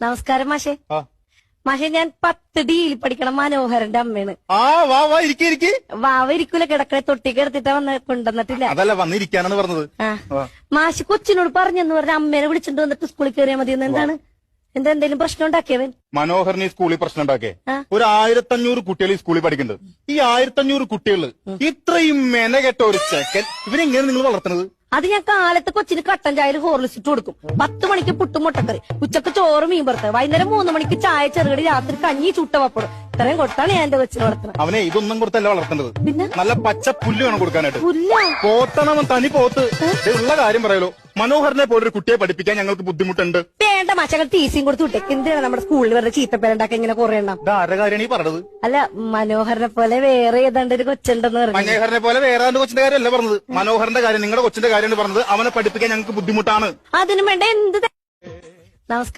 നമസ്കാരം മാഷെ. മാഷെ, ഞാൻ 10D പഠിക്കണ മനോഹരന്റെ അമ്മയാണ്. വാ ഇരിക്കി. വാവ ഇരിക്കൂല, കിടക്കണ തൊട്ടിക്ക് എടുത്തിട്ടാ കൊണ്ടുവന്നിട്ടില്ല. അതല്ല വന്നിരിക്കാനാണ് പറഞ്ഞത്. മാഷ് കൊച്ചിനോട് പറഞ്ഞെന്ന് പറഞ്ഞ അമ്മേനെ വിളിച്ചിട്ട് വന്നിട്ട് സ്കൂളിൽ കയറിയാൽ മതി. എന്താണ് എന്തെങ്കിലും പ്രശ്നം ഉണ്ടാക്കിയവൻ? മനോഹരന് ഈ സ്കൂളിൽ പ്രശ്നം ഉണ്ടാക്കേ. ഒരു 1500 കുട്ടികൾ ഈ സ്കൂളിൽ പഠിക്കുന്നുണ്ട്. ഈ 1500 കുട്ടികള് ഇത്രയും മെനകെട്ട ഒരു ചെക്കൻ ഇവനെങ്ങനെ നിങ്ങൾ വളർത്തുന്നത്? അത് ഞാൻ കാലത്ത് കൊച്ചിന് കട്ടൻ ചായയിൽ ഹോർലിക്സ് ഇട്ട് കൊടുക്കും. 10 മണിക്ക് പുട്ടും മുട്ടക്കറി, ഉച്ചക്ക് ചോറ് മീൻ വറുത്തത്, വൈകുന്നേരം 3 മണിക്ക് ചായ ചെറുകടി, രാത്രി കഞ്ഞി ചുട്ട പപ്പടം. ഇത്രയും കൊടുത്താണ് ഞാൻ എന്റെ കൊച്ചിനെ വളർത്തുന്നത്. അവനെ ഇതൊന്നും കൊടുത്തല്ല വളർത്തേണ്ടത്. പിന്നെ നല്ല പച്ച പുല്ല് വേണം കൊടുക്കാനായിട്ട്. പുല്ല പോത്തണവൻ തനി പോത്ത്. ഉള്ള കാര്യം പറയലോ, മനോഹരനെ പോലൊരു കുട്ടിയെ പഠിപ്പിക്കാൻ ഞങ്ങൾക്ക് ബുദ്ധിമുട്ടുണ്ട്. വേണ്ട മാഷകൾ ടീസിയും കൊടുത്ത് വിട്ടേക്ക്. എന്തിനാണ് നമ്മുടെ സ്കൂളിൽ വെറുതെ ചീത്തപ്പേരുണ്ടാക്കി ഇങ്ങനെ കുറെ എണ്ണം? ആരുടെ കാര്യമാണ് ഈ പറഞ്ഞത്? അല്ല, മനോഹരനെ പോലെ വേറെ ഏതാണ്ട് ഒരു കൊച്ചുണ്ടെന്ന് പറഞ്ഞു. മനോഹരനെ പോലെ വേറെ കൊച്ചിന്റെ കാര്യമല്ല പറഞ്ഞത്. മനോഹരന്റെ കാര്യം, നിങ്ങളുടെ കൊച്ചിന്റെ കാര്യമാണ് പറഞ്ഞത്. അവനെ പഠിപ്പിക്കാൻ ഞങ്ങൾക്ക് ബുദ്ധിമുട്ടാണ്. അതിനു വേണ്ട എന്ത്. നമസ്കാരം.